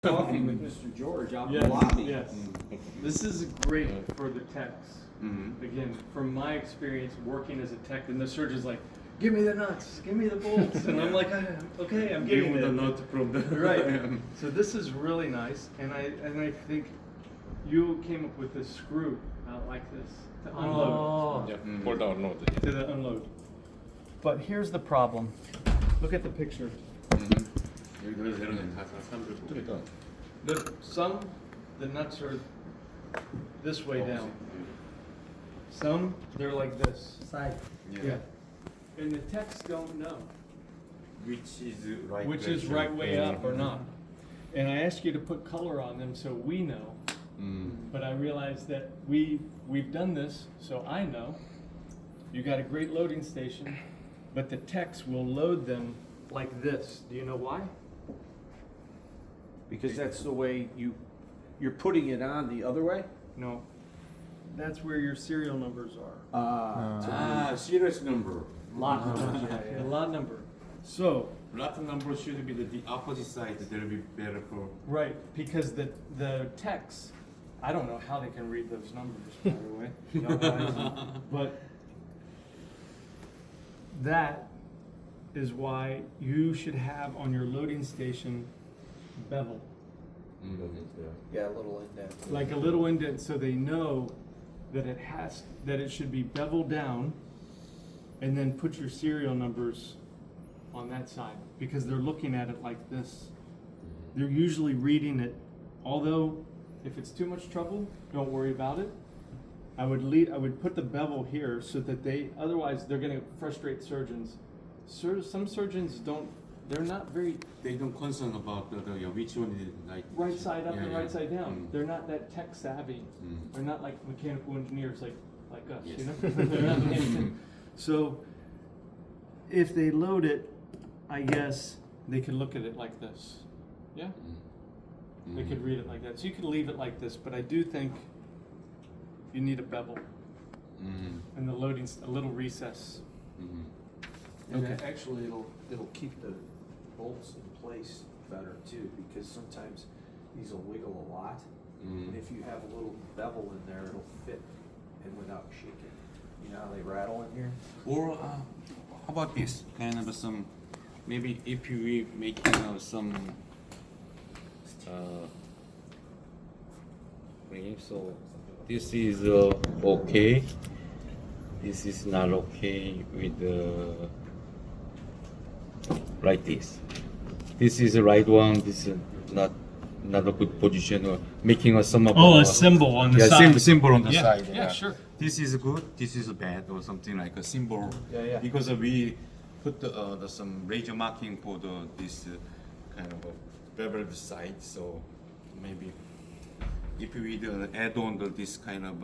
coffee with Mr. George out in Yes, the lobby. yes. This is great for the techs. Again, from my experience working as a tech, and the surgeon's like, "Give me the nuts, give me the bolts," and I'm like, "Okay, I'm Give getting him the it." nut from the Right. So this is really nice, and I think you came up with this screw out like this to unload. Yeah, for the unload. To the unload. But here's the problem. Look at the picture. 여기서 내려는 다 사람들 그러니까 The nuts are this way down. Some, they're like this. Side. Yeah. And the techs don't know which is right which is right way up or not. And I asked you to put color on them so we know. But I realized that we've done this, so I know. You got a great loading station, but the techs will load them like this. Do you know why? Because that's the way you're putting it on the other way? No. That's where your serial numbers are. Ah, serious number. Lot numbers, The lot number. So, Lot number should be the opposite side. That will be better for. right, because the techs, I don't know how they can read those numbers, by the way. Young guys. But that is why you should have on your loading station bevel. Yeah, a little indent. Like a little indent so they know that it should be beveled down, and then put your serial numbers on that side, because they're looking at it like this. They're usually reading it, although if it's too much trouble, don't worry about it. I would put the bevel here so that otherwise they're gonna frustrate surgeons. Some surgeons they're not very They don't concern about the which one is like. right side up Yeah, and yeah. right side down. Mm. They're not that tech savvy. They're not like mechanical engineers like us, Yes. you know? They're not mechanical. So if they load it, I guess they could look at it like this. Yeah? They could read it like that. So you could leave it like this, but I do think you need a bevel and the loading's a little recess. And Okay. actually, it'll keep the bolts in place better too, because sometimes these will wiggle a lot. And if you have a little bevel in there, it'll fit in without shaking. You know how they rattle in here? Or how about this kind of some, maybe if we make some so this is okay, this is not okay with like this is the right one, this is not a good position, or making a some of A symbol on the side. symbol on the Yeah, side. yeah, sure. This is good, this is bad, or something like a symbol. Yeah. Because we put some razor marking for this kind of a beveled side, so maybe if we add on this kind of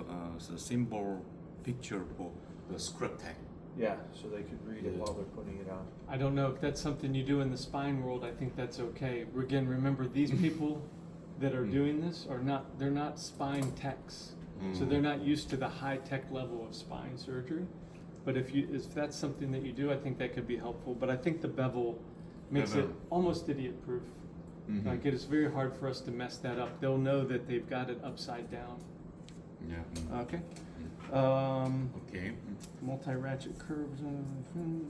symbol picture for the scrub tag. Yeah, so they could read it while they're putting it on. I don't know if that's something you do in the spine world. I think that's okay. Again, remember these people that are doing this they're not spine techs. So they're not used to the high tech level of spine surgery. But if that's something that you do, I think that could be helpful. But I think the bevel makes it Bevel. almost idiot proof. Like it is very hard for us to mess that up. They'll know that they've got it upside down. Yeah. Okay. Okay. Multi-ratchet curves,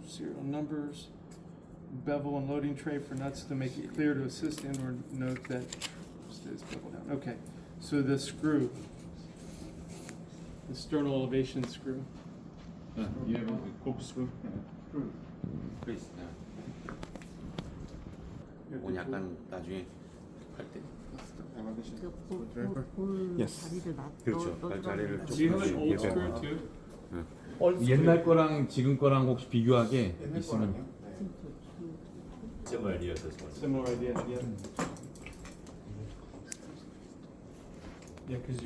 serial numbers, bevel and loading tray for nuts to make it clear to assist and or note that stays bevel down. Okay, so the screw, the sternal elevation screw. You have a corkscrew? Please. 약간 나중에 할 때. Yes. 그렇죠. 자리를 Do you have an old screw too? 옛날 거랑 지금 거랑 혹시 비교하게 있으면 Similar idea, yeah. Yeah, because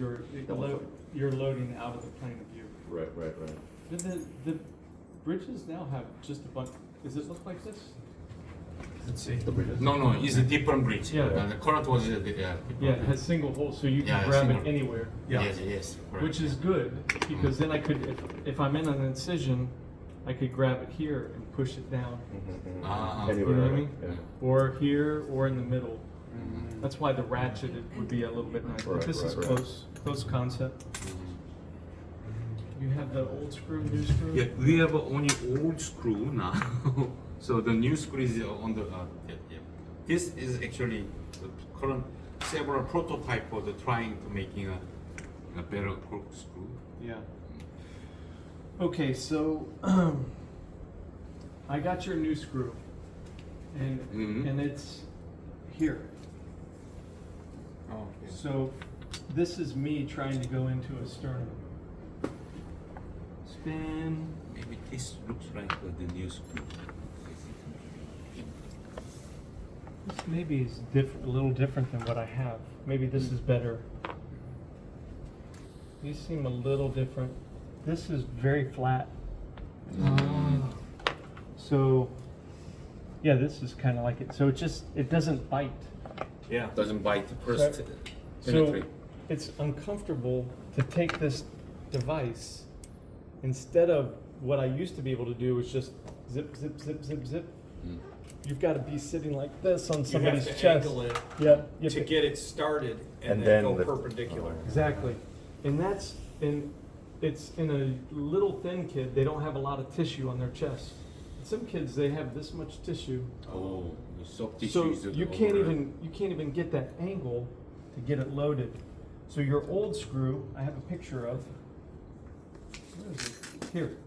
you're loading out of the plane of view. right. The bridges now have just a bunch. Does it look like this? Let's see. No, it's a different bridge. Yeah. The current was Yeah, it has single holes, so you can Yeah, grab single. it anywhere. Yes. Correct. Which is good, because then I could, if I'm in an incision, I could grab it here and push it down. Ah, You know what I mean? Or here, or in the middle. That's why the ratchet it would be a little bit nicer. But Right, this is right. close concept. You have the old screw, new screw. Yeah, we have only old screw now. So the new screw is on the yeah. This is actually the current several prototype for the trying to making a better corkscrew. Yeah. Okay, so I got your new screw, and Mhm. and it's here. Oh, So this is me trying to go into a sternum. Spin. maybe this looks like the new screw. This maybe is a little different than what I have. Maybe this is better. These seem a little different. This is very flat. So, yeah, this is kind of like it. So it doesn't bite. Yeah. Doesn't bite first. So Penetrate. it's uncomfortable to take this device instead of what I used to be able to do was just zip, zip, zip, zip, zip. Mm. You've got to be sitting like this on You somebody's have to chest. angle it Yeah, you have to get it started and, And then then go lift. perpendicular. exactly, and it's in a little thin kid. They don't have a lot of tissue on their chest. Some kids they have this much tissue, Oh, soft tissue so is you can't even get that angle to get it loaded. So your old screw, I have a picture of. Where is it? Here.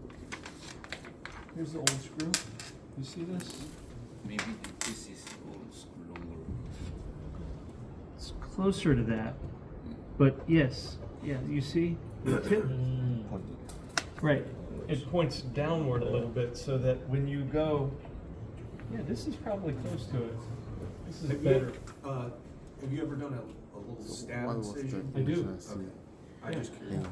Here's the old screw. You see this? Maybe this is old screw longer. It's closer to that, but yes, yeah. You see the tip? Right. It points downward a little bit so that when you go, yeah, this is probably close to it. This is better. Have you ever done a little stab incision? I do. Okay. I'm just curious.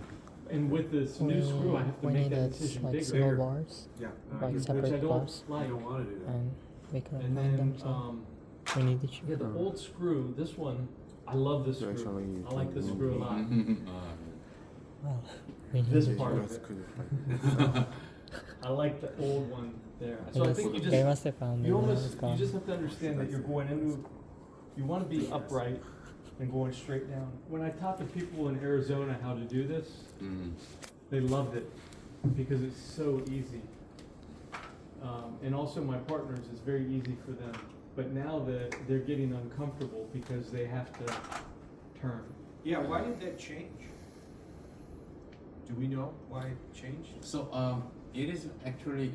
And with this new screw, I have to we make need that it's incision like bigger, small bars Yeah. No, I like get- which I separate don't bars like. I don't want to do that. and we can And apply them then, so we need each yeah, the old screw, this one, I love this screw. I like this screw a lot. well we need This it. part of it. I like the old one there. So I think you they just, must have found it you when I was almost, you gone. just have to understand that you're going into, you want to be upright and going straight down. When I taught the people in Arizona how to do this, they loved it because it's so easy. And also my partners, it's very easy for them. But now that they're getting uncomfortable because they have to turn. Yeah, why did that change? Do we know why it changed? So it is actually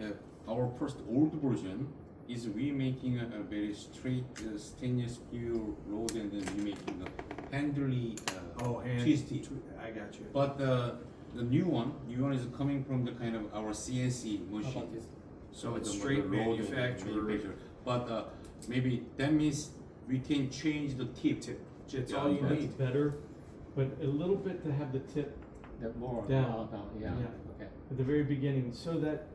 our first old version is we making a very straight stainless steel rod and then we making a handly twisty. I got you. But the new one is coming from the kind of our CNC machine. So it's the straight rod and manufacturer. But maybe that means we can change the tip. That's Yeah, all you That's need. better, but a little bit to have the tip More Down. yeah. Yeah. Okay. at the very beginning so that,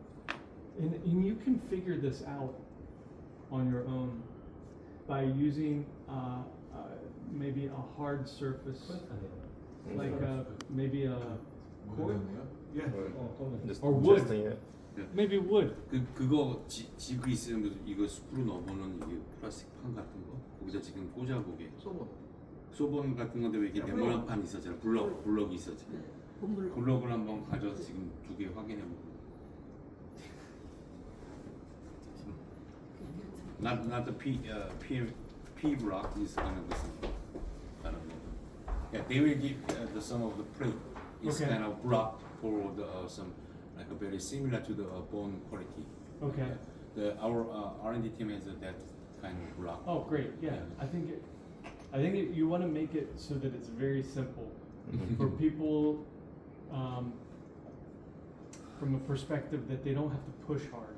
and you can figure this out on your own by using maybe a hard surface, like maybe a cork Yeah. Just or wood. testing it. Maybe wood. 그거 지고 있으면 이거 스크루 넣으면은 이게 플라스틱 판 같은 거 거기다 지금 꽂아보게. 소본 같은 건데 왜 이렇게 네모난 판 있었잖아. 블럭이 있었잖아. 블럭을 한번 가져서 지금 두 개 확인해 보고. Not the P block is kind of the same. Kind of yeah, they will give the some of the plate is Okay. kind of block for the some like a very similar to the bone quality. Okay. Our R&D team has that kind of block. Oh, great. Yeah, I think you want to make it so that it's very simple for people from a perspective that they don't have to push hard.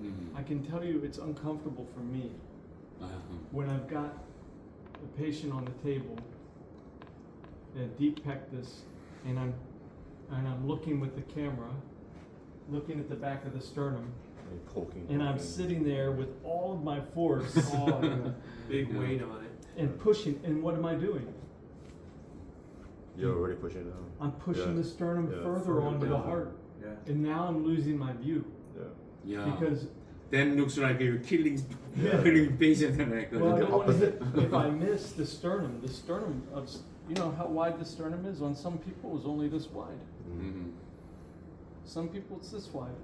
Mhm. I can tell you it's uncomfortable for me when I've got a patient on the table, a deep pectus, and I'm looking with the camera, looking at the back of the sternum, Poking. and I'm sitting there with all of my force Big weight on it. and pushing. And what am I doing? You're already pushing it down. I'm pushing Yeah. the sternum Yeah. further Further onto the down. heart, Yeah. and now I'm losing my view Yeah. Yeah. because then looks like you're killing Yeah. killing patient like Well, I don't want to opposite. hit, if I miss the sternum of, you know how wide the sternum is? On some people it's only this wide. Mhm. Some people it's this wide.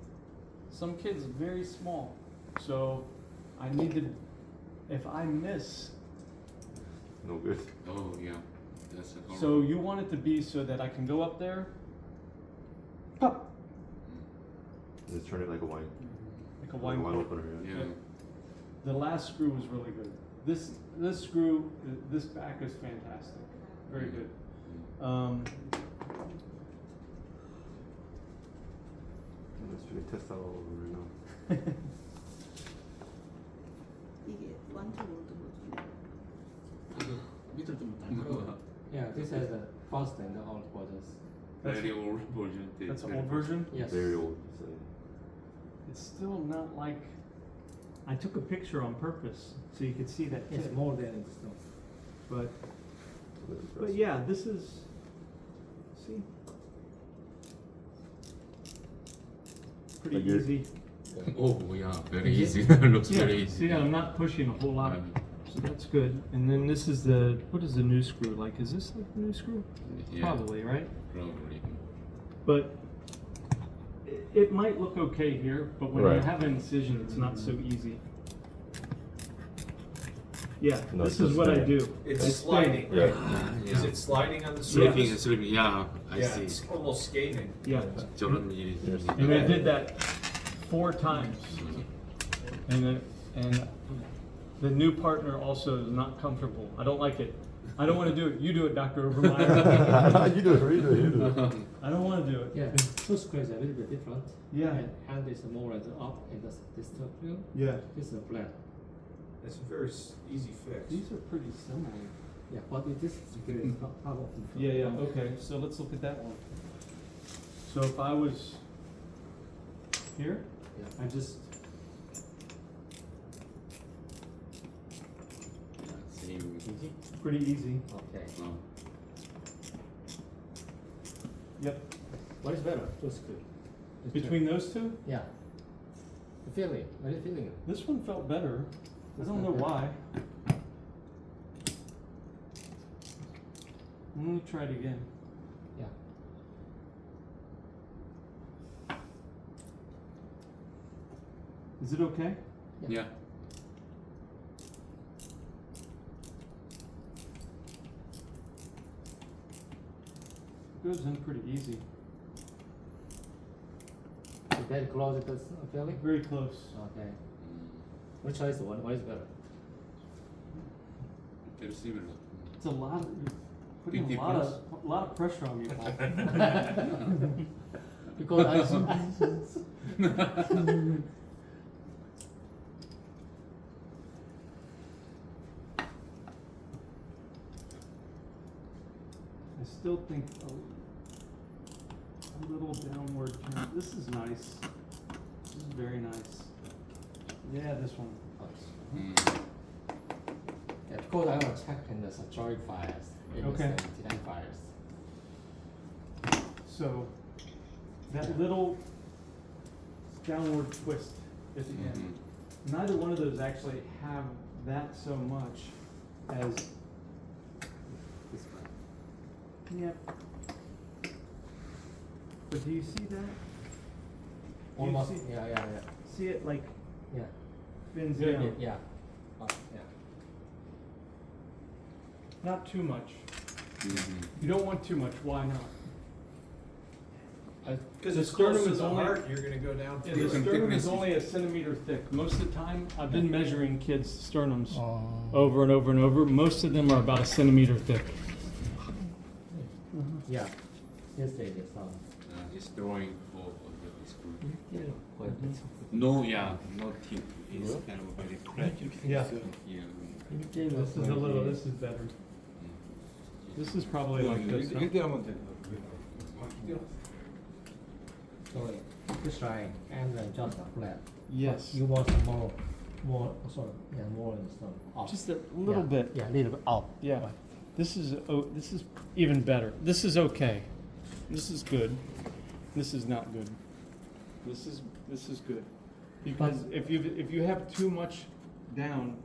Some kids very small. So I need to, if I miss, No good. Oh yeah, that's a horrible. so you want it to be so that I can go up there, pop, Just turn it like a wine. like a Like wine cork. opener. Yeah. The last screw was really good. This screw, this back is fantastic. Very good. Let's try to test out all over right now. 이게 완전 어떤 거지? 밑을 좀 달달하고. Yeah, this has the first and the old versions. Very old version. That's an old version? Yes. Very old. So. It's still not like, I took a picture on purpose so you could see that It's tip. more than it's not. But yeah, this is, see? Pretty Like you're- easy. Oh yeah, very Yeah. easy. Looks Yeah, very easy. see, I'm not pushing a whole lot, so that's good. And then this is the, what is the new screw like? Is this like the new screw? Yeah, Probably, right? Probably. But it might look okay here, but when you Right. have an incision, it's not so easy. Yeah, No, this it's is just what I spinning. do. It's I spin. sliding, Yeah. right? Is it sliding on the Slipping, surface? slipping. Yeah, I Yeah, see. it's almost skating. Yeah, 저런 일이. and I did that 4 times. And the new partner also is not comfortable. I don't like it. I don't want to do it. You do it, Dr. Obermeyer. You do it. You do it. You do it. I don't want to do it. Yeah, two squares are a little bit different. Yeah. And hand is more as up and this top view. Yeah. This is flat. It's a very easy fix. These are pretty similar. Yeah, but this square is not part of the Yeah, yeah, okay, so let's look at that one. So if I was here, Yeah. I just, Same. Easy? pretty easy. Okay. Oh. Yep. What is better? Two screw. Between those two, Yeah. The feeling. What are you feeling? this one felt better. I don't know why. Let me try it again. Yeah. Is it okay? Yeah. It goes in pretty easy. Is that close to the feeling? Very close. Okay. Which choice one? What is better? Very similar. It's a lot, you're putting Big a lot of pressure on me, Paul. Because I I still think a little downward turn. This is nice. This is very nice. Yeah, this one. Mm. Yeah, because I will check in the Joy files, in Okay. the 79 files. So that little downward twist at the end. Mhm. Neither one of those actually have that so much as, This one. yeah. But do you see that? Do you Almost. see- Yeah. See it like Yeah. bends Yeah. down? Yeah. Yeah. Not too much. Mhm. You don't want too much. Why not? Because The it's close sternum to is the only- heart, you're gonna go down. Yeah, through the it. Different sternum is thickness. only a centimeter thick. Most of the time, I've been measuring kids' sternums Oh. over and over and over. Most of them are about a centimeter thick. Yeah. Yesterday the sun. It's drawing for the screw. Yeah. Quite a bit. No, yeah, no tip. It's kind of very fragile. Yeah. Yeah. This is a little. This is better. This is probably like this. huh? 이렇게 하면 돼. So this line and then just flat. Yes. You want more, sorry, yeah, more in the sun. Up. Just a little Yeah. bit. Yeah, a little bit up. Yeah. This is even better. This is okay. This is good. This is not good. This is good. Because if you have too much down,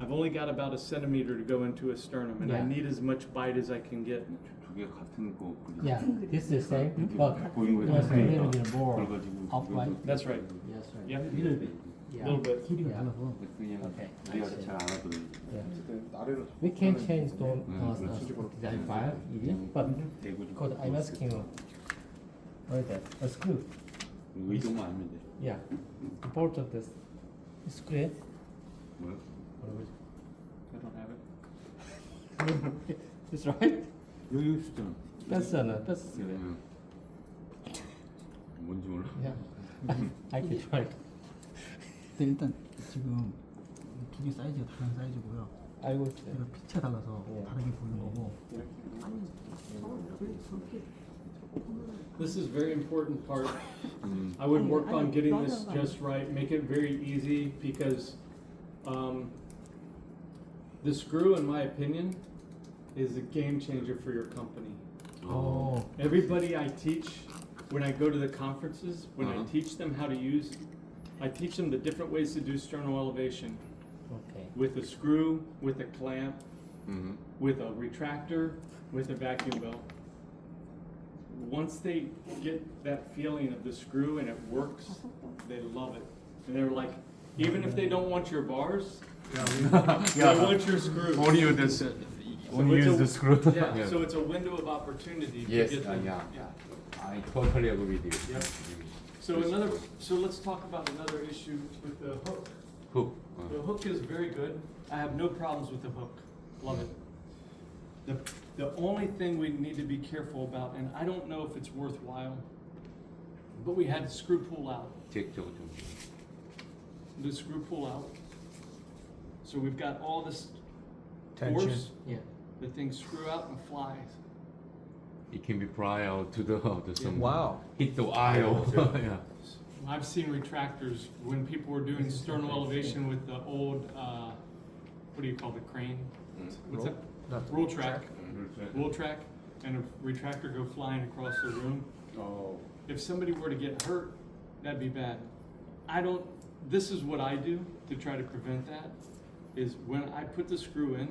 I've only got about a centimeter to go into a sternum, and I Yeah. need as much bite as I can get. 두 개 같은 거 그리고 Yeah, this is the same, but 보이는 거 it was a 같으니까 little bit more 그래가지고 upright. That's right. Yes, right. Yep. Yeah. A little bit. Yeah. 그냥 Okay. 우리가 잘 알아들으니까 Yeah. We can change the design file, but because I'm asking what is that? A screw. 의도만 알면 돼. Yeah. Important this screw. 뭐야? I don't have it. It's right. 여기 있었잖아. That's 응. 뭔지 몰라. yeah. I can try. 네, 일단 지금 두 개 사이즈가 다른 사이즈고요. 알고 있어요. 이거 피치가 달라서 네. 다르게 보이는 거고. This is very important part. 음. I would work on getting this just right, make it very easy, because the screw, in my opinion, is a game changer for your company. Oh. Everybody I teach, when I go to the conferences, when I Uh-huh. teach them how to use, I teach them the different ways to do sternal elevation, Okay. with a screw, with a clamp, 음. with a retractor, with a vacuum belt. Once they get that feeling of the screw and it works, they love it. And they're like, even if they don't want your bars, they want your screw. Only use this. So Only it's use a- the screw. Yeah, so it's a window of opportunity to Yes, get them. yeah. I totally agree with you. Yep. So let's talk about another issue with the hook. 훅. The hook is very good. I have no problems with the hook. Love it. The only thing we need to be careful about, and I don't know if it's worthwhile, but we had the screw pull out. 저거 좀. The screw pull out. So we've got all this Tension. force. Yeah. The thing screw out and flies. It can be fly out to the some. Wow. Hit the aisle. Yeah. I've seen retractors when people were doing sternal elevation with the old, what do you call the crane? What's that? Not the Roll track. Roll track, and a retractor go flying across the room. Oh. If somebody were to get hurt, that'd be bad. This is what I do to try to prevent that, is when I put the screw in,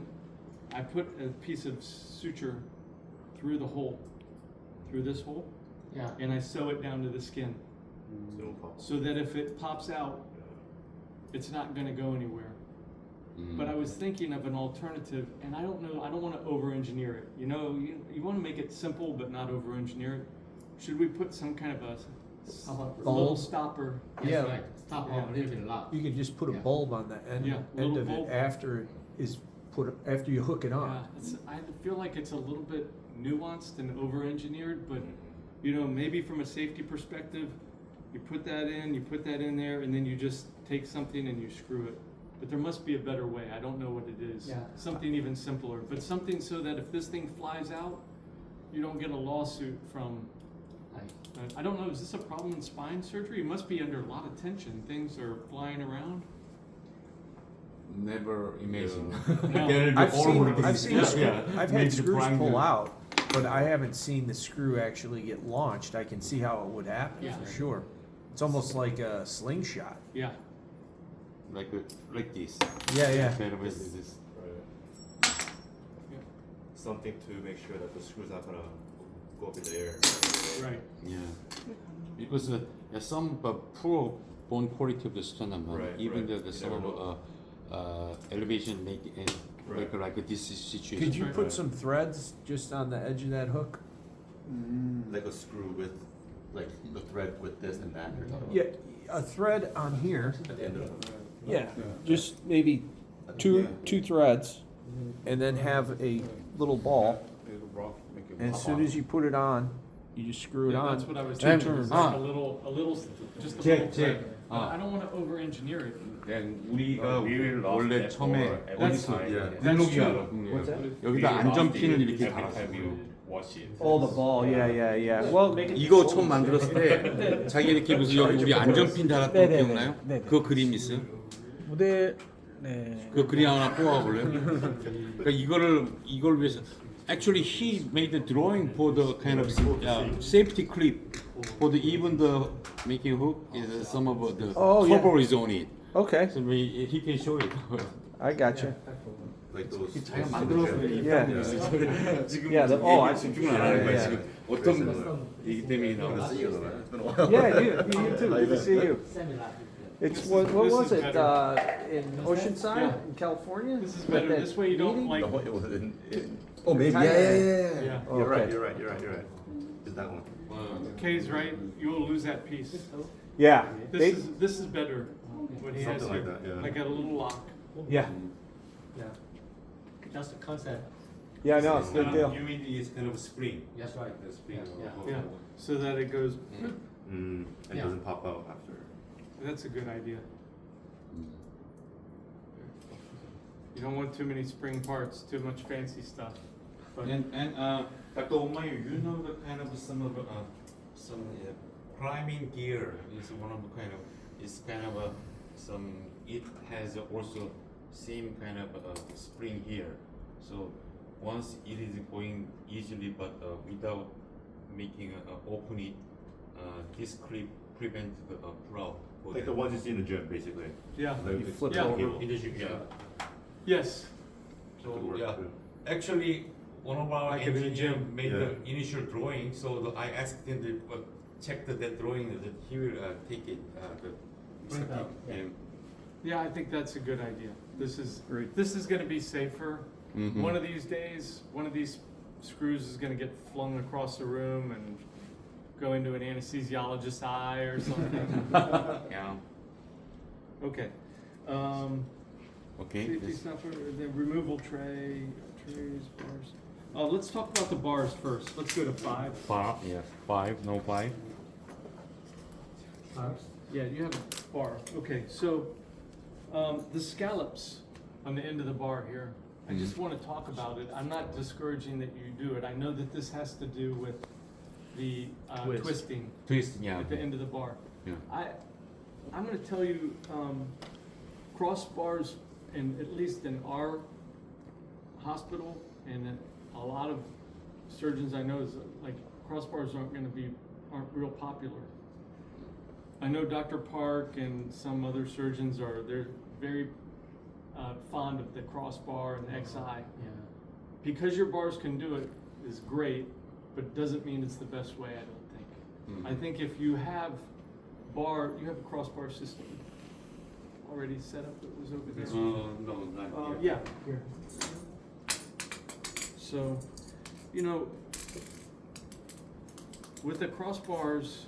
I put a piece of suture through the hole, through this hole, Yeah. and I sew it down to the skin. So that if it pops out, it's not gonna go anywhere. But I was thinking of an alternative, and I don't know, I don't wanna over-engineer it. You know, you wanna make it simple but not over-engineer it. Should we put some kind of a How about little Bulb? stopper? Yes, Yeah. right. Stop off a little bit loud. You could just put a Yeah. bulb on the end, Yeah, end little of bulb. it after after you hook it Yeah, on. I feel like it's a little bit nuanced and over-engineered, but, you know, maybe from a safety perspective, you put that in there, and then you just take something and you screw it. But there must be a better way, I don't know what it is. Yeah. Something even simpler, but something so that if this thing flies out, you don't get a lawsuit from, I don't know, is this a problem in spine surgery? It must be under a lot of tension, things are flying around. Never imagine. No. There'll be I've all seen, over the I've seen, yeah, screw- yeah. I've Make had the screws triangle. pull out, but I haven't seen the screw actually get launched. I can see how it would happen Yeah. for sure. It's almost like a slingshot. Yeah, Like this. Yeah, yeah. Better way to do this. Something to make sure that the screw's not gonna go up in the air. right. Yeah. Because some poor bone quality of the sternum, Right, even right. the some You never of elevation make like this situation. Could you Right. put some threads just on the edge of that hook? Like a screw with, like the thread with this and that. You're talking about. Yeah, a thread on here. At the end of it. Yeah, just maybe two threads, and then have a little ball. And as soon as you put it on, you just screw it Yeah, on. that's what I was two thinking, turns. is like a little, just a Check, little check. thread. But I don't wanna over-engineer it. Then 우리가 원래 처음에 That's- 블록이야. 여기다 안전핀을 이렇게 달았어. Oh, the ball. Yeah. Well, 이거 처음 만들었을 때 자기 이렇게 무슨 여기 우리 안전핀 달았던 거 네네네. 기억나요? 네네. 그 그림 있어요? 무대 네. 그 그림 하나 뽑아 볼래요? 그러니까 이걸 위해서 Actually, he made the drawing for the kind of safety clip for the even the making hook is some of the Oh, yeah. cover is on it. Okay, So he can show it. I got you. Like those. 잘 만들었어요. Yeah. 지금 Yeah, 얘기 yeah, 집중을 안 하는 거야 yeah. 지금 어떤 얘기 때문에 나왔어. See you though, man. It's been a while. Yeah, you too. Good to see you. It's what This was is it? better. In Oceanside, Yeah. in California. This is At better. that This way you don't meeting? like. No, it was oh, maybe. Thailand. Yeah. Yeah. Oh, You're right. okay. You're right. You're right. You're right. Is that one? Kay's right. You will lose that piece. Yeah. This is better. What he has Something here, like that, yeah. like a little lock. Yeah. Yeah. That's the concept. Yeah, no, it's a good deal. You mean it's kind of spring. That's right. The spring. Yeah. Yeah, so that it goes. And Yeah. doesn't pop out after. That's a good idea. You don't want too many spring parts, too much fancy stuff. But And Dr. Omayu, you know the kind of some climbing gear is one of the kind of it's kind of some it has also same kind of spring here. So once it is going easily, but without making open it, this clip prevents the pull out. for Like the ones you see in the gym, basically. yeah, Like, You it's flip Yeah. over. cable. In the gym, yeah. yes, So Could work, yeah, too. actually, one of our Like in the engineer gym. made Yeah. the initial drawing. So I asked him to check that drawing that he will take it. Print out, yeah. and- yeah, I think that's a good idea. This is Great. gonna be safer. Mhm. One of these days, one of these screws is gonna get flung across the room and go into an anesthesiologist's eye or something. Yeah. Okay. Okay. Safety this- stuff, the removal tray, trays, bars. Let's talk about the bars first. Let's go to 5. Yeah, 5, no 5. Yeah, you have a bar. Okay, so the scallops on the end of the bar here, I just want to talk about it. I'm not discouraging that you do it. I know that this has to do with the Twist. twisting Twist, yeah. at the end of the bar. Yeah. I'm going to tell you, crossbars, and at least in our hospital, and in a lot of surgeons I know, is like crossbars aren't real popular. I know Dr. Park and some other surgeons they're very fond of the crossbar and the XI. Yeah. Because your bars can do it is great, but it doesn't mean it's the best way, I don't think. I think if you have you have a crossbar system already set up that was over there. No, not Yeah. Here. So, with the crossbars,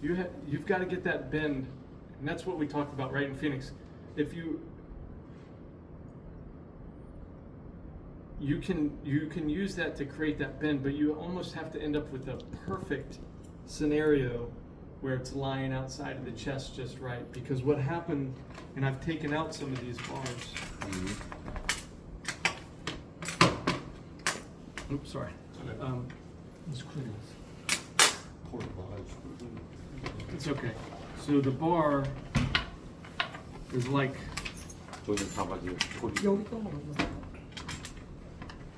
you've got to get that bend, and that's what we talked about right in Phoenix. If you can use that to create that bend, but you almost have to end up with a perfect scenario where it's lying outside of the chest just right. Because what happened, and I've taken out some of these bars. Oops, sorry. It's okay. So the bar is like 저기 잡아줘. 여기 떠먹어.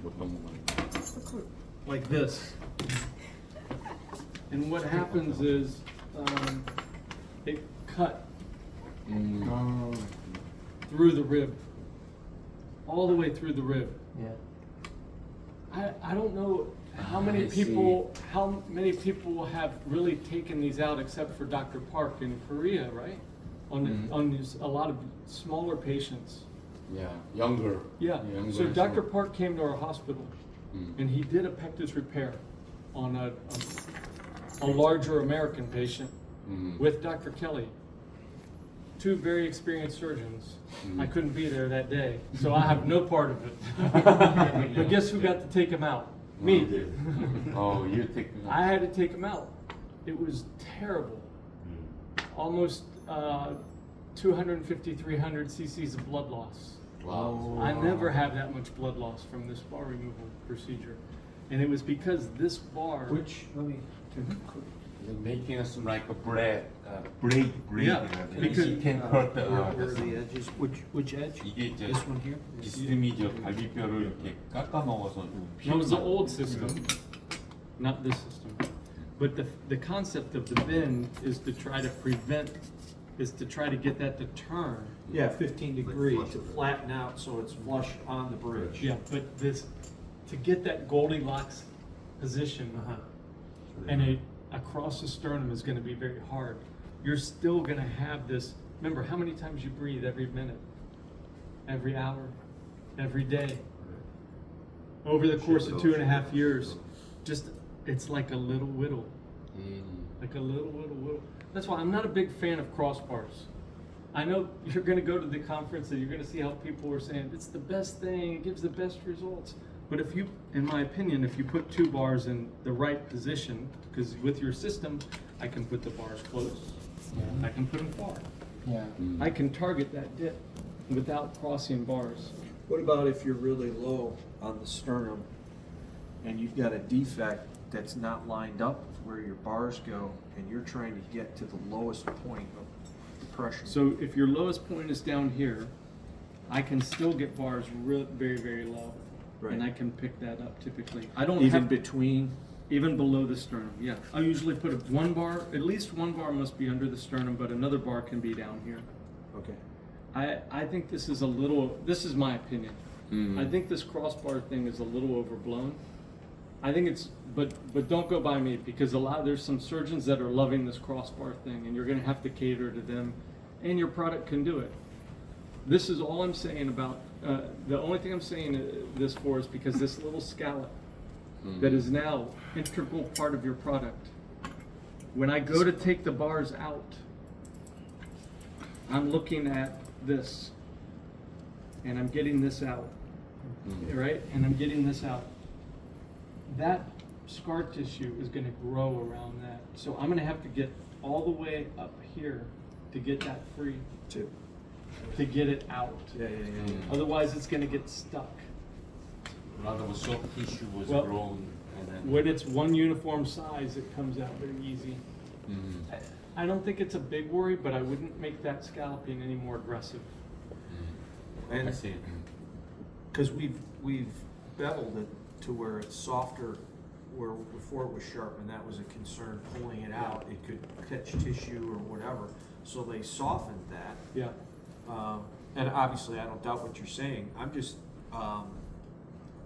못 넘어가네. like this. And what happens is it cut through the rib, all the way through the rib. Yeah. I don't know how many people have really taken these out except for Dr. Park in Korea, right? On a lot of smaller patients. Yeah, younger. Yeah. Younger So and Dr. small. Park came to our hospital, and he did a pectus repair on a larger American patient with Dr. Kelly. Two very experienced surgeons. I couldn't be there that day, so I have no part of it. But guess who got to take him out? Me. Oh, you take. I had to take him out. It was terrible. Almost 250, 300 cc's of blood loss. Wow. I never have that much blood loss from this bar removal procedure. And it was because this bar, Making some like a braid, braid. Yeah, because- it can hurt the. Where are the edges? Which edge? 이게 이제 This one here? 이스님이 저 갈비뼈를 이렇게 깎아 먹어서 좀 That was the old system, not this system. But the concept of the bend is to try to prevent, is to try to get that to turn. Yeah, 15 degree flush to over. flatten out so it's flush on the bridge. Yeah, but this, to get that Goldilocks position, Uh-huh. and across the sternum is gonna be very hard. You're still gonna have this, remember how many times you breathe every minute, every hour, every day. Over the course of 2.5 years, just, it's like a little whittle. Like a little whittle. That's why I'm not a big fan of crossbars. I know you're gonna go to the conference and you're gonna see how people are saying, it's the best thing, it gives the best results. But if you, in my opinion, if you put 2 bars in the right position, because with your system, I can put the bars close, I can put them far. Yeah. I can target that dip without crossing bars. What about if you're really low on the sternum and you've got a defect that's not lined up with where your bars go and you're trying to get to the lowest point of depression? So if your lowest point is down here, I can still get bars very, very low. Right. And I can pick that up typically. I don't Even have, between, even below the sternum, yeah. I usually put one bar, at least one bar must be under the sternum, but another bar can be down here. okay. I think this is a little, this is my opinion. I think this crossbar thing is a little overblown. I think it's, but don't go by me, because there's some surgeons that are loving this crossbar thing, and you're gonna have to cater to them, and your product can do it. This is all I'm saying about, the only thing I'm saying this for is because this little scallop that is now integral part of your product, when I go to take the bars out, I'm looking at this, and I'm getting this out, right? And I'm getting this out. That scar tissue is gonna grow around that. So I'm gonna have to get all the way up here to get that free, to get it out. Yeah. Otherwise, it's gonna get stuck. rather the soft tissue was Well, grown and then. When it's one uniform size, it comes out very easy. I don't think it's a big worry, but I wouldn't make that scalloping any more aggressive. And I see. because we've beveled it to where it's softer, where before it was sharp, and that was a concern, pulling it out, it could catch tissue or whatever. So they softened that. Yeah. And obviously, I don't doubt what you're saying. I'm just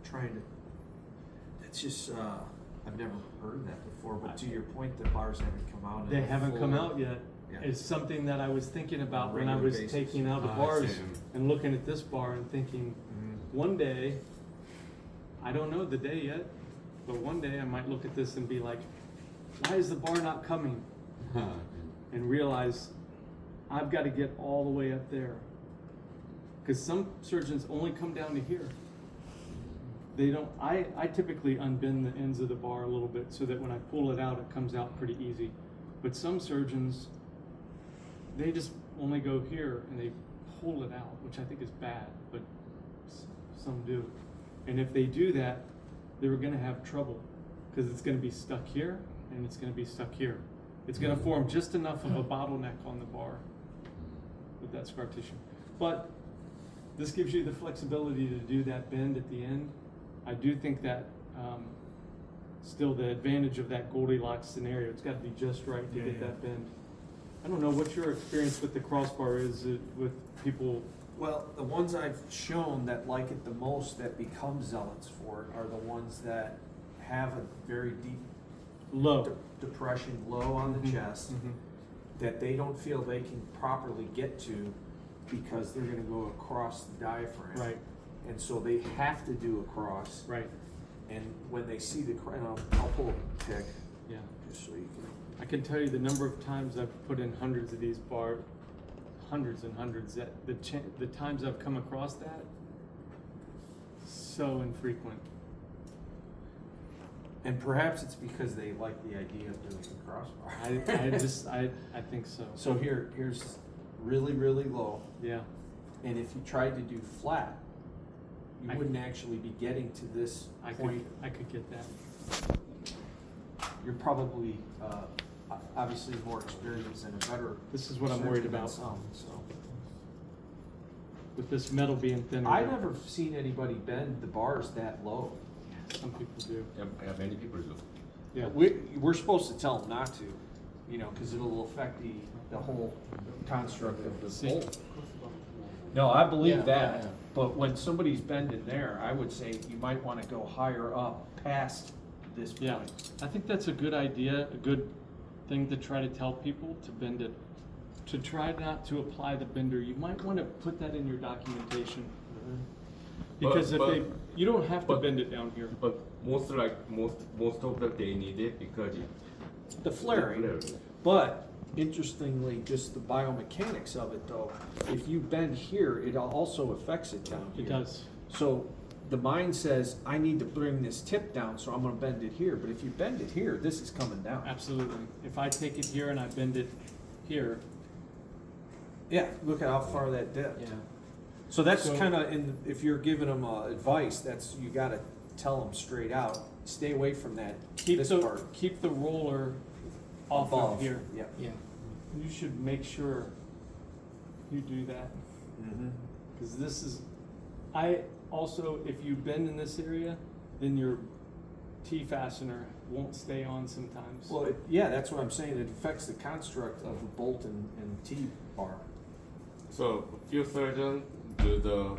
trying to. It's just I've never heard that before. But to your point, the bars haven't come out. They haven't come out yet. Yeah. It's something that I was thinking about when I Regular was basis. taking out the I bars see. and looking at this bar and thinking, one day, I don't know the day yet, but one day I might look at this and be like, why is the bar not coming? And realize I've got to get all the way up there. Because some surgeons only come down to here. They don't, I typically unbend the ends of the bar a little bit so that when I pull it out, it comes out pretty easy. But some surgeons, they just only go here and they pull it out, which I think is bad, but some do. And if they do that, they're gonna have trouble because it's gonna be stuck here and it's gonna be stuck here. It's gonna form just enough of a bottleneck on the bar with that scar tissue. But this gives you the flexibility to do that bend at the end. I do think that still the advantage of that Goldilocks scenario, it's got to be just right to get that bend. I don't know what your experience with the crossbar is with people. Well, the ones I've shown that like it the most, that become zealots for it, are the ones that have a very deep Low. depression low on the chest, that they don't feel they can properly get to because they're going to go across the diaphragm. Right. And so they have to do a cross. Right. And when they see the, I'll pull a pic Yeah. just so you can. I can tell you the number of times I've put in hundreds of these bars, hundreds and hundreds, that the times I've come across that, so infrequent. And perhaps it's because they like the idea of doing the crossbar. I think so. So here's really, really low. Yeah. And if you tried to do flat, you I- wouldn't actually be getting to this point. I could get that. You're probably obviously more experience and a better. This is what I'm worried about. Some, so. With this metal being thinner. I've never seen anybody bend the bars that low. Some people do. Yeah, many people do. Yeah. We're supposed to tell them not to, you know, because it'll affect the whole construct of the See. bolt. No, I believe Yeah, that, yeah. but when somebody's bending there, I would say you might want to go higher up past this Yeah, point. I think that's a good idea, a good thing to try to tell people to bend it. To try not to apply the bender, you might want to put that in your documentation. Because if But- they, you don't have to but- bend it down here. But most of them they need it because The flaring, flaring. but interestingly, just the biomechanics of it though, if you bend here, it also affects it down here. It does. So the mind says, I need to bring this tip down, so I'm gonna bend it here, but if you bend it here, this is coming down. Absolutely. If I take it here and I bend it here, Yeah, look at how far that dipped. yeah. So that's So- kinda if you're giving them advice, that's, you gotta tell them straight out, stay away from that, Keep this the, part. keep the roller off Above. of here. Yeah. Yeah. You should make sure you do that. Mhm. Because this is, I also, if you bend in this area, then your T-fastener won't stay on sometimes. Well, yeah, that's what I'm saying, it affects the construct of the bolt and T-bar. So few surgeons do the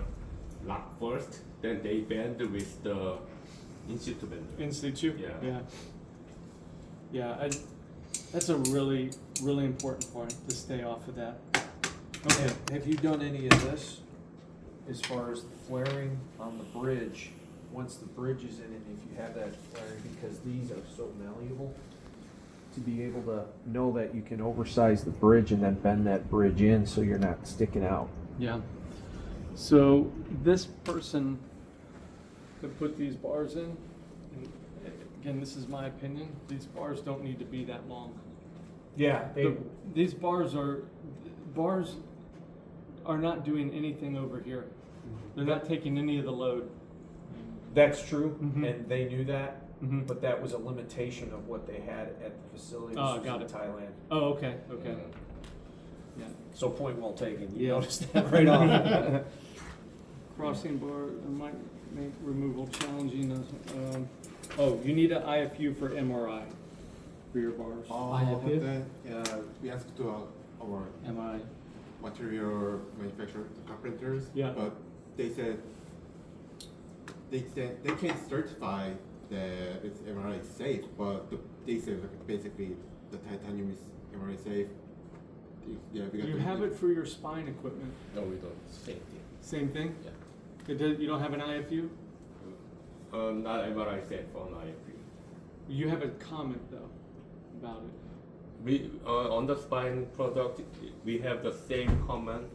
lock first, then they bend with the in-situ bender. In situ? Yeah. Yeah. Yeah, that's a really, really important point, to stay off of that. Okay. Have you done any of this as far as the flaring on the bridge? Once the bridge is in and if you have that flaring, because these are so malleable, to be able to know that you can oversize the bridge and then bend that bridge in so you're not sticking out. Yeah. So this person could put these bars in, and again, this is my opinion, these bars don't need to be that long. Yeah, These bars are not doing anything over here. They're not taking any of the load. that's true, Mhm. and they knew that, Mhm. but that was a limitation of what they had at the facility. This Oh, was got in it. Thailand. Oh, okay, okay. Yeah. So point well taken, you Yeah. noticed that right off. Crossing bar might make removal challenging. Oh, you need an IFU for MRI for your bars. IFU? Then, we asked to our MRI. material manufacturer, the carpenters. Yeah. But they said they can't certify that it's MRI safe, but they said like, basically the titanium is MRI safe. Yeah, we got You to- have it for your spine equipment. No, we don't. Same thing. Same thing? Yeah. You don't have an IFU? Not MRI safe on IFU. You have a comment though about it. We on the spine product, we have the same comment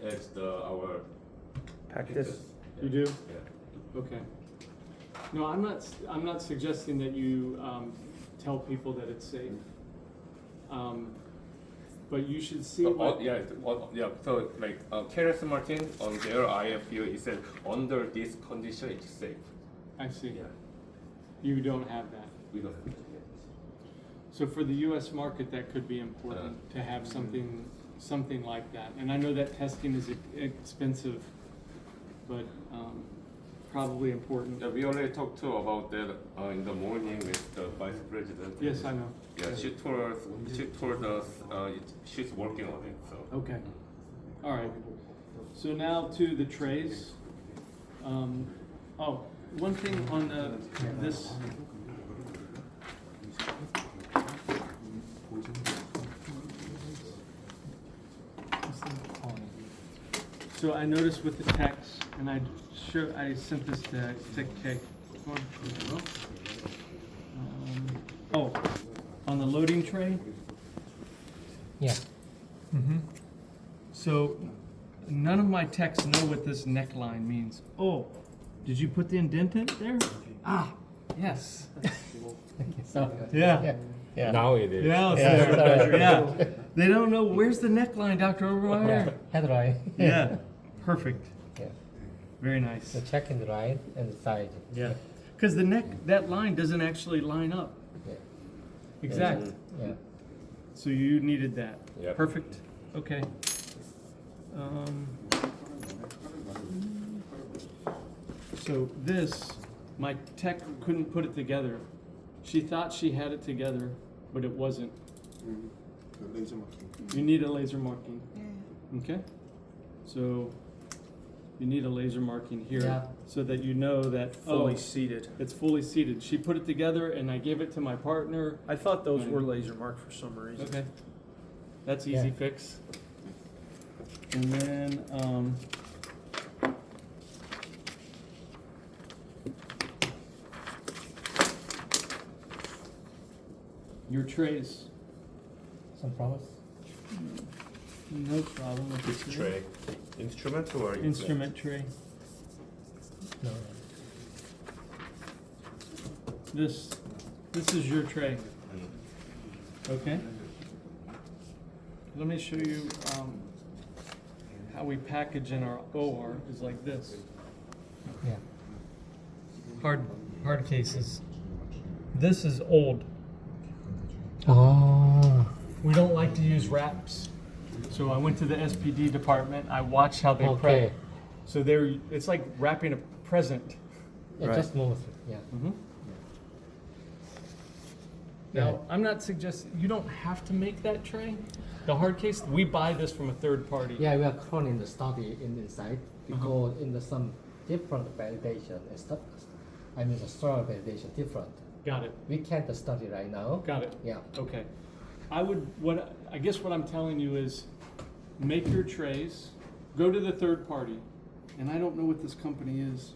as our Pectus. You do? Yeah. Okay. No, I'm not suggesting that you tell people that it's safe. But you should see what. Yeah. So like Keras Martin on their IFU, it said under this condition it's safe. I see. Yeah. You don't have that. We don't have it yet. So for the U.S. market, that could be important to have something like that. And I know that testing is expensive, but probably important. Yeah, we already talked to about that in the morning with the vice president. Yes, I know. Yeah, she told us she's working on it. So. Okay. All right. So now to the trays. One thing on this. So I noticed with the text, and I sent this to Kay. On the loading tray. Yeah. Mm-hmm. So none of my texts know what this neckline means. Oh, did you put the indentant there? Ah, yes. So, Yeah. yeah. Now it is. Yeah, it's Yeah, there. sorry. Yeah. They don't know where's the neckline, Dr. Yeah. Obermeyer. Head right. Yeah. Perfect. Yeah. Very nice. So check in the right and the side. Yeah. Because that line doesn't actually line up. Yeah. Exactly. Yeah. So you needed that. Yep. Perfect. Okay. So this, my tech couldn't put it together. She thought she had it together, but it wasn't. The laser marking. You need a laser marking. Yeah. Okay? So you need a laser marking here Yeah. so that you know that Fully seated. it's fully seated. She put it together and I gave it to my partner. I thought those were laser marked for some reason. Okay. That's easy Yeah. fix. And then your trays. Some problems? No problem with This the tray. Instrument or Instrument tray. No. This is your tray. Okay. Let me show you how we package in our OR is like this. Yeah. Hard cases. This is old. Ah. We don't like to use wraps. So I went to the SPD department. I watched how they Okay. prep. So it's like wrapping a present. Yeah, Right. just move. Yeah. Now, I'm not suggesting, you don't have to make that tray. The hard case, we buy this from a third party. Yeah, we are cloning the study inside because in the some different validation and stuff. I mean the soil validation different. Got it, We can't study right now. got it. Yeah. Okay. I guess what I'm telling you is, make your trays, go to the third party, and I don't know what this company is.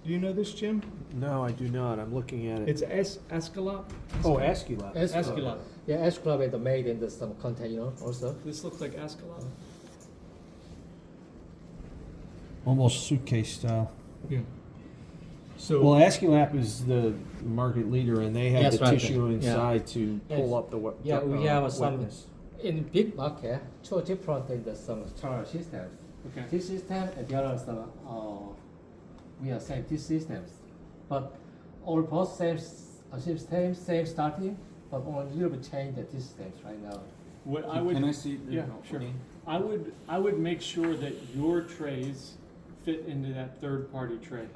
Do you know this, Jim? No, I do not. I'm looking at it. It's Escalop? Oh, Esculap. Escalop. Yeah, S Club is made in the some container also. This looks like Escalop. Almost suitcase style. Yeah. So. Well, Esculap is the market leader, and they have Yes, the right. tissue Yeah. inside to pull Yes. up the Yeah, we have some wetness. in big market, two different in the some storage systems. Okay. This system and the other some we are saying these systems, but all both same system, same starting, but only a little bit change the systems right now. What I would. Can I see the Yeah, sure. I would make sure that your trays fit into that third-party tray.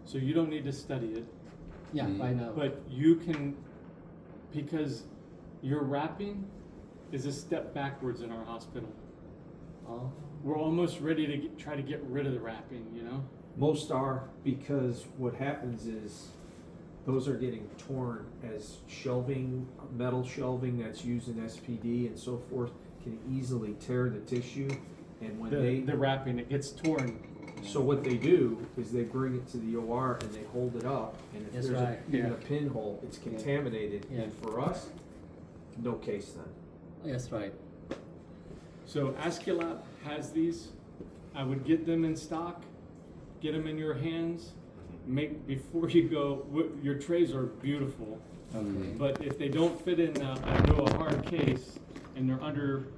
So you don't need to study it, Yeah, right now. but you can, because your wrapping is a step backwards in our hospital. Oh. We're almost ready to try to get rid of the wrapping, you know? Most are, because what happens is those are getting torn as shelving, metal shelving that's used in SPD and so forth can easily tear the tissue. And when The wrapping, it gets torn. so what they do is they bring it to the OR and they hold it up, and if That's there's right, even yeah. a pinhole, it's contaminated. Yeah. And for us, no case then. That's right. So Escalap has these. I would get them in stock, get them in your hands. Before you go, your trays are beautiful. Okay. But if they don't fit in a hard case and they're under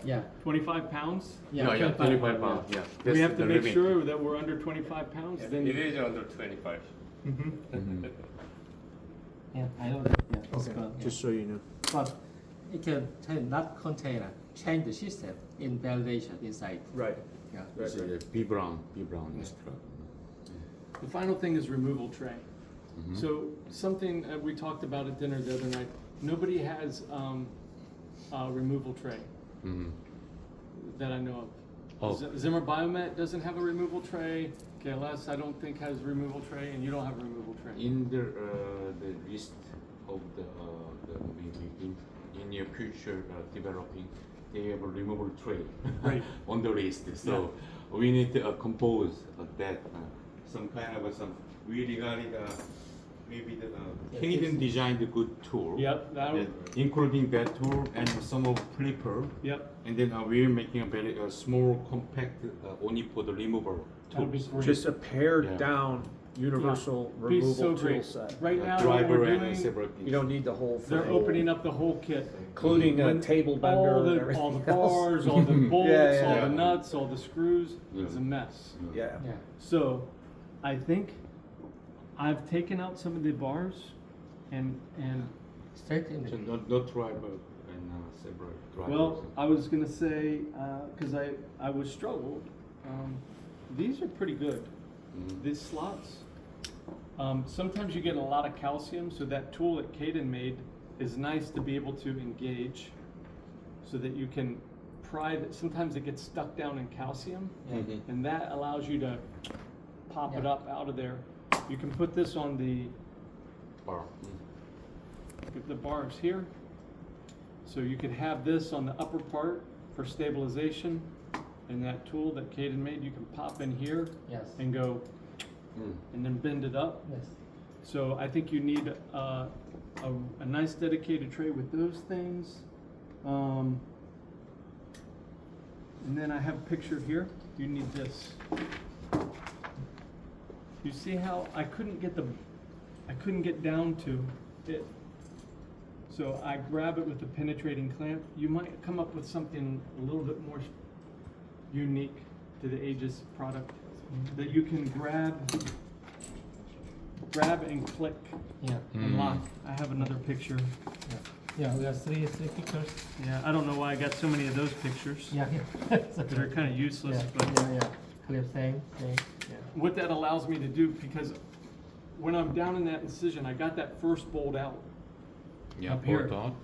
Yeah. 25 pounds, Yeah. No, yeah, 25 pounds. Yeah. we That's have to the make limit. sure that we're under 25 pounds. Yeah, Then it is under 25. Mhm. Yeah, I know that. Yeah. it's Okay, good, yeah. just so you know. But it can not contain change the system in validation inside. Right. Yeah. This is a B Brown extra. the final thing is removal tray. So something we talked about at dinner the other night. Nobody has a removal tray that I know of. Oh. Zimmer Biomet doesn't have a removal tray. KLS I don't think has a removal tray, and you don't have a removal tray. In the list of the maybe in near future developing, they have a removable tray Right. on the list. So we need to compose that some kind of some we regarding maybe the Hayden designed a good tool. Yep, that would- including that tool and some of flipper. Yep, And then we're making a very small compact only for the removal that'd be tools. great. Just a pared Yeah. down universal Be so removal tool great. set. Right now, what driver we're and doing, several pieces. You don't need the whole thing. they're opening up the whole kit. Including a When table bender all and the everything all the else. bars, all the bolts, Yeah, all yeah. the nuts, all the screws. Yeah. It's a mess. Yeah. Yeah. So, I think I've taken out some of the bars and Straight in So the. not driver and several drivers. well, I was gonna say, cause I was struggled, these are pretty good. These slots, sometimes you get a lot of calcium, so that tool that Caden made is nice to be able to engage so that you can pry that. Sometimes it gets stuck down in calcium, and that allows you to pop it Yeah. up out of there. You can put this on the Bar. Get the bars here. So you could have this on the upper part for stabilization, and that tool that Caden made, you can pop in here Yes. and go, and then bend it up. Yes. So I think you need a nice dedicated tray with those things. And then I have a picture here. You need this. You see how I couldn't get down to it. So I grab it with the penetrating clamp. You might come up with something a little bit more unique to the Aegis product that you can grab and click Yeah. and lock. I have another picture. Yeah, we have three pictures. Yeah, I don't know why I got so many of those pictures. Yeah, yeah. They're kind of useless, Yeah, but yeah. Clear, same. what that allows me to do, because when I'm down in that incision, I got that first bolt out. Yeah, Up here. bolt out.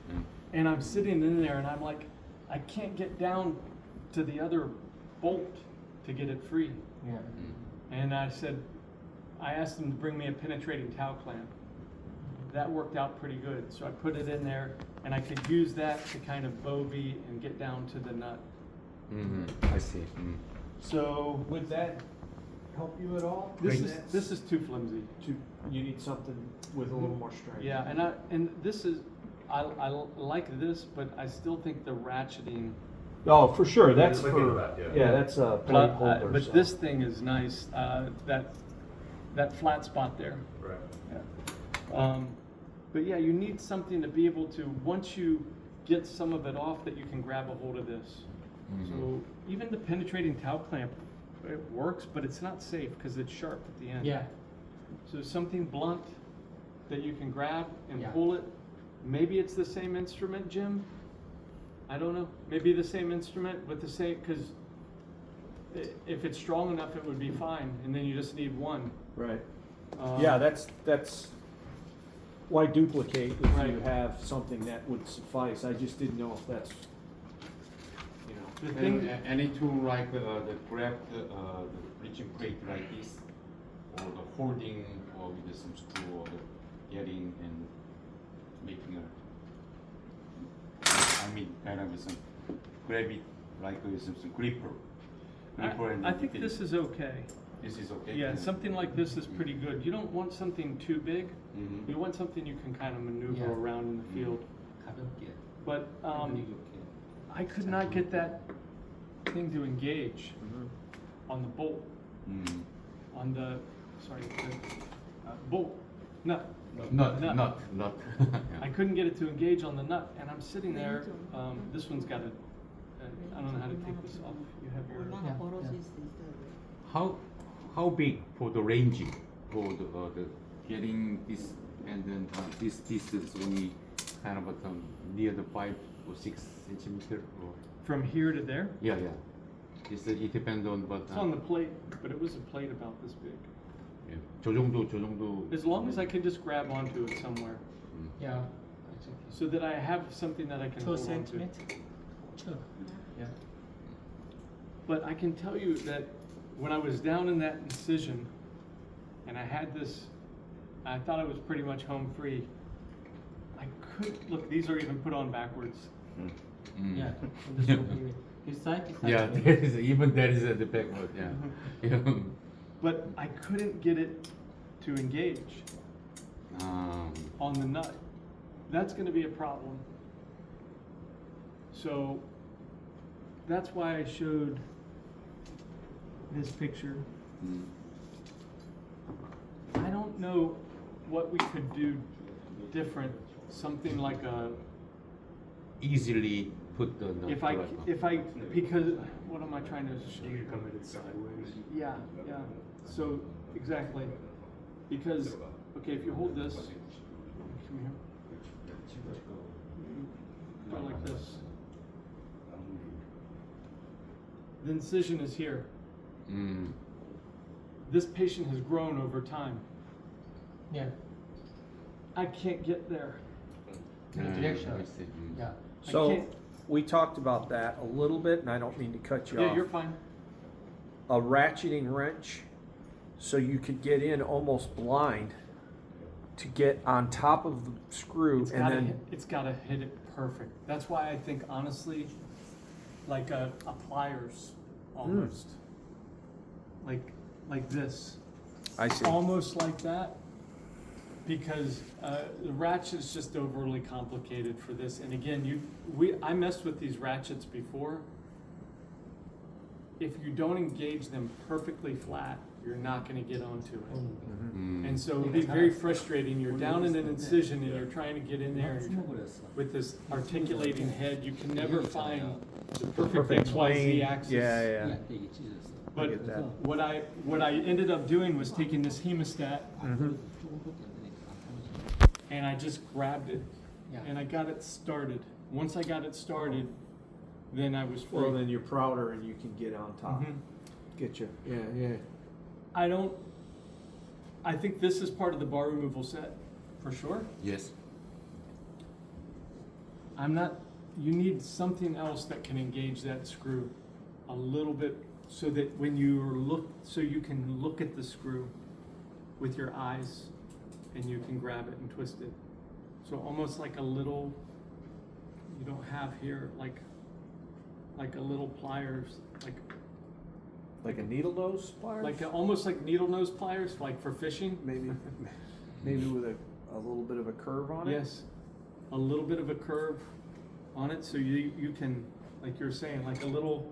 And I'm sitting in there and I'm like, I can't get down to the other bolt to get it free. Yeah. And I asked them to bring me a penetrating towel clamp. That worked out pretty good. So I put it in there and I could use that to kind of bovie and get down to the nut. I see. So would that help you at all? This is too flimsy. You need something with a little more strength. Yeah, and this is, I like this, but I still think the ratcheting. Oh, for sure, that's Looking for, at that, yeah, that's a plate holder. But so. this thing is nice, that flat spot there. Right. Yeah. But yeah, you need something to be able to, once you get some of it off, that you can grab a hold of this. So even the penetrating towel clamp, it works, but it's not safe because it's sharp at the end. Yeah. So something blunt that you can grab and Yeah. pull it. Maybe it's the same instrument, Jim. I don't know. Maybe the same instrument with the same, because if it's strong enough, it would be fine, and then you just need one. Right. Yeah, that's why duplicate if you Right. have something that would suffice. I just didn't know if that's, you know. The And thing, any tool like the grab the breaching plate like this, or the holding, or with some screw, or the getting and making kind of some grab it like with some gripper. I think this is okay. This is okay. Yeah, something like this is pretty good. You don't want something too big. You want something you can kind of maneuver Yeah. around in the field. 가볍게. But 이렇게. I could not get that thing to engage on the bolt, on the, sorry, the bolt, nut. Not. I couldn't get it to engage on the nut, and I'm sitting there, this one's got a, I don't know how to take this off. You have your, 얼마나 Yeah, 벌어질 yeah. 수 있어요. How big for the ranging for the getting this and then this is only kind of near the 5 or 6 centimeter or from here to there. yeah. It depends on but It's on the plate, but it was a plate about this big. yeah. 저 정도 As long as I can just grab onto it somewhere, Yeah. so that I have something that I can 2 hold onto. centimeter. 2. Yeah. But I can tell you that when I was down in that incision, and I had this, I thought I was pretty much home free. I couldn't, look, these are even put on backwards. Yeah. This side. yeah there is even there is the backward yeah. But I couldn't get it to engage on the nut. That's gonna be a problem. So that's why I showed this picture. I don't know what we could do different, something like a, easily put the if I, because, what am I trying to show? You come in sideways. Yeah. So, exactly. Because, okay, if you hold this, come here. Go like this. The incision is here. This patient has grown over time. Yeah. I can't get there. Direction. I see. Yeah. I So, can't- we talked about that a little bit, and I don't mean to cut you Yeah, off. you're fine. A ratcheting wrench, so you could get in almost blind to get on top of the screw, It's and gotta, then it's gotta hit it perfect. That's why I think honestly, like a pliers, almost. Like this. I see. Almost like that, because the ratchet's just overly complicated for this. And again, I messed with these ratchets before. If you don't engage them perfectly flat, you're not going to get onto it. And so it'd be very frustrating. You're down in an incision and you're trying to get in there with this articulating head. You can never find the perfect XYZ axis. Yeah. But get that. what I ended up doing was taking this hemostat and I just grabbed it Yeah. and I got it started. Once I got it started, then I was free. Well, then you're prouder and you can get on top. Mhm. Get you. Yeah. I think this is part of the bar removal set, for sure. Yes. You need something else that can engage that screw a little bit so that when you can look at the screw with your eyes and you can grab it and twist it. So almost like a little, you don't have here, like a little pliers, Like a needle nose pliers? almost like needle nose pliers, like for fishing. maybe with a little bit of a curve on it? Yes, a little bit of a curve on it, so you can, like you're saying, like a little.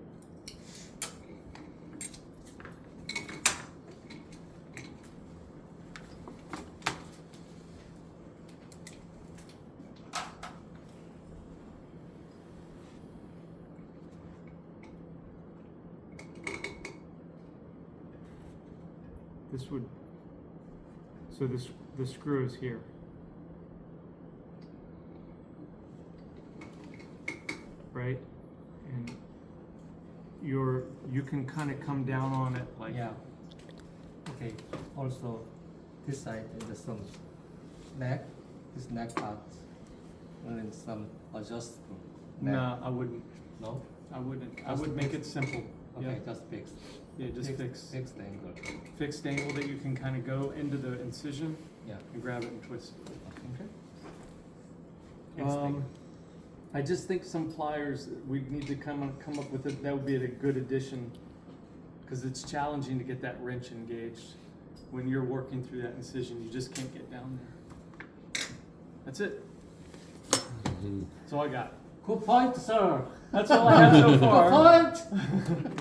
This would, so the screw is here. Right? And you can kind of come down on it like. Yeah. Okay. Also, this side is some neck, this neck part, and then some adjustable. No, I wouldn't. No. I wouldn't. I would make it simple. Okay, Yeah. just fixed. Yeah, just fix. Fixed angle. Fixed angle that you can kind of go into the incision Yeah. and grab it and twist. Okay. Fixed angle. I just think some pliers, we need to come up with it, that would be a good addition. Cause it's challenging to get that wrench engaged. When you're working through that incision, you just can't get down there. That's it. That's all I got. Good point, sir. That's all I have so far. Good point.